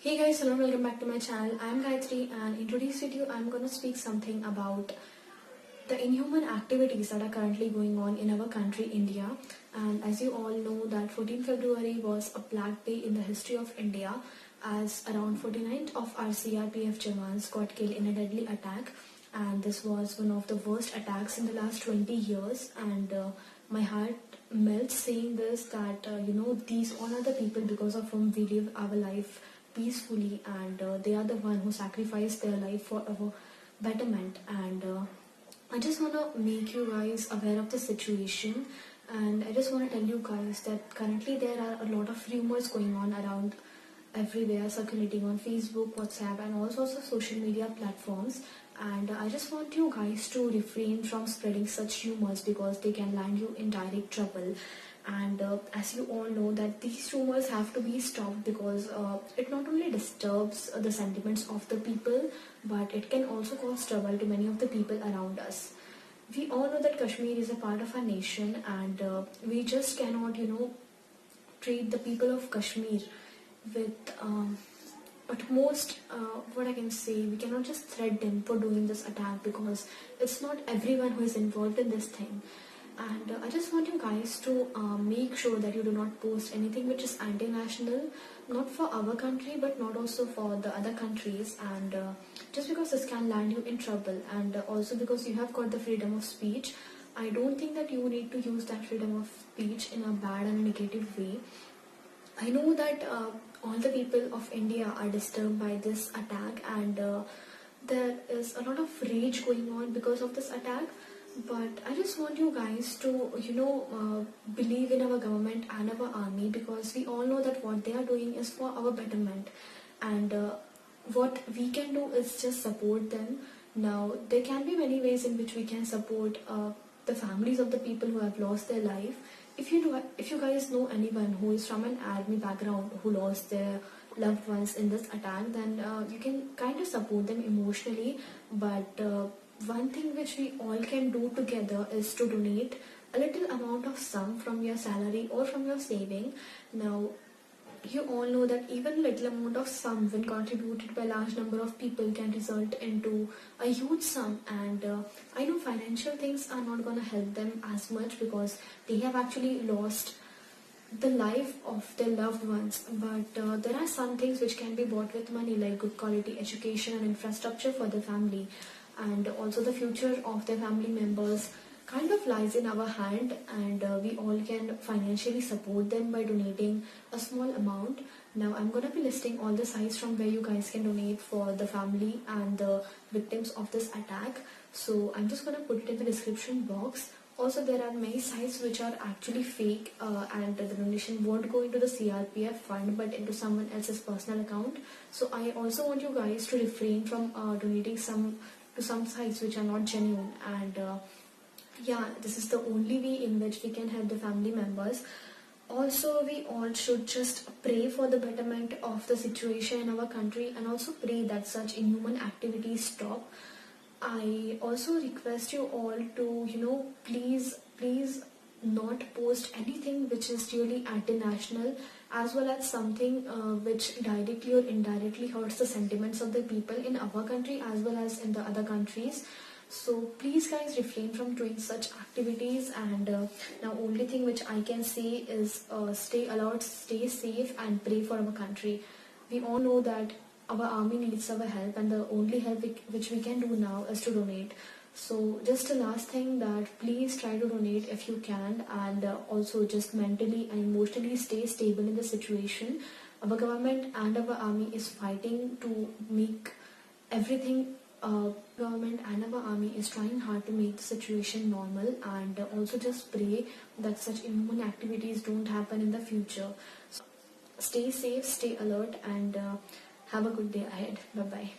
Hey guys, hello and welcome back to my channel. I am Gayatri, and in today's video I am going to speak something about the inhuman activities that are currently going on in our country, India. And as you all know that 14th February was a black day in the history of India, as around 49 of our CRPF Jawans got killed in a deadly attack, and this was one of the worst attacks in the last 20 years. And my heart melts saying this, that these all are the people because of whom we live our life peacefully, and they are the one who sacrificed their life for our betterment. And I just want to make you guys aware of the situation, and I just want to tell you guys that currently there are a lot of rumors going on around everywhere, circulating on Facebook, WhatsApp, and all sorts of social media platforms. And I just want you guys to refrain from spreading such rumors because they can land you in direct trouble. And as you all know that these rumors have to be stopped, because it not only disturbs the sentiments of the people, but it can also cause trouble to many of the people around us. We all know that Kashmir is a part of our nation, and we just cannot treat the people of Kashmir with utmost, what I can say, we cannot just threat them for doing this attack, because it's not everyone who is involved in this thing. And I just want you guys to make sure that you do not post anything which is anti-national, not for our country but not also for the other countries. And just because this can land you in trouble, and also because you have got the freedom of speech, I don't think that you need to use that freedom of speech in a bad and a negative way. I know that all the people of India are disturbed by this attack, and there is a lot of rage going on because of this attack. But I just want you guys to, believe in our government and our army, because we all know that what they are doing is for our betterment. And what we can do is just support them. Now, there can be many ways in which we can support the families of the people who have lost their life. If you guys know anyone who is from an army background who lost their loved ones in this attack, then you can kind of support them emotionally. But one thing which we all can do together is to donate a little amount of sum from your salary or from your saving. Now, you all know that even little amount of sum, when contributed by large number of people, can result into a huge sum. And I know financial things are not going to help them as much, because they have actually lost the life of their loved ones. But there are some things which can be bought with money, like good quality education and infrastructure for the family. And also the future of their family members kind of lies in our hand, and we all can financially support them by donating a small amount. Now, I'm going to be listing all the sites from where you guys can donate for the family and the victims of this attack. So I'm just going to put it in the description box. Also, there are many sites which are actually fake, and the donation won't go into the CRPF fund but into someone else's personal account. So I also want you guys to refrain from donating to some sites which are not genuine. And yeah, this is the only way in which we can help the family members. Also, we all should just pray for the betterment of the situation in our country, and also pray that such inhuman activities stop. I also request you all to, please not post anything which is really anti-national, as well as something which directly or indirectly hurts the sentiments of the people in our country as well as in the other countries. So please guys, refrain from doing such activities. And now only thing which I can say is stay alert, stay safe, and pray for our country. We all know that our army needs our help, and the only help which we can do now is to donate. So just a last thing, that please try to donate if you can, and also just mentally and emotionally stay stable in the situation. Our government and our army is fighting to make everything. Government and our army is trying hard to make the situation normal, and also just pray that such inhuman activities don't happen in the future. So stay safe, stay alert, and have a good day ahead. Bye bye.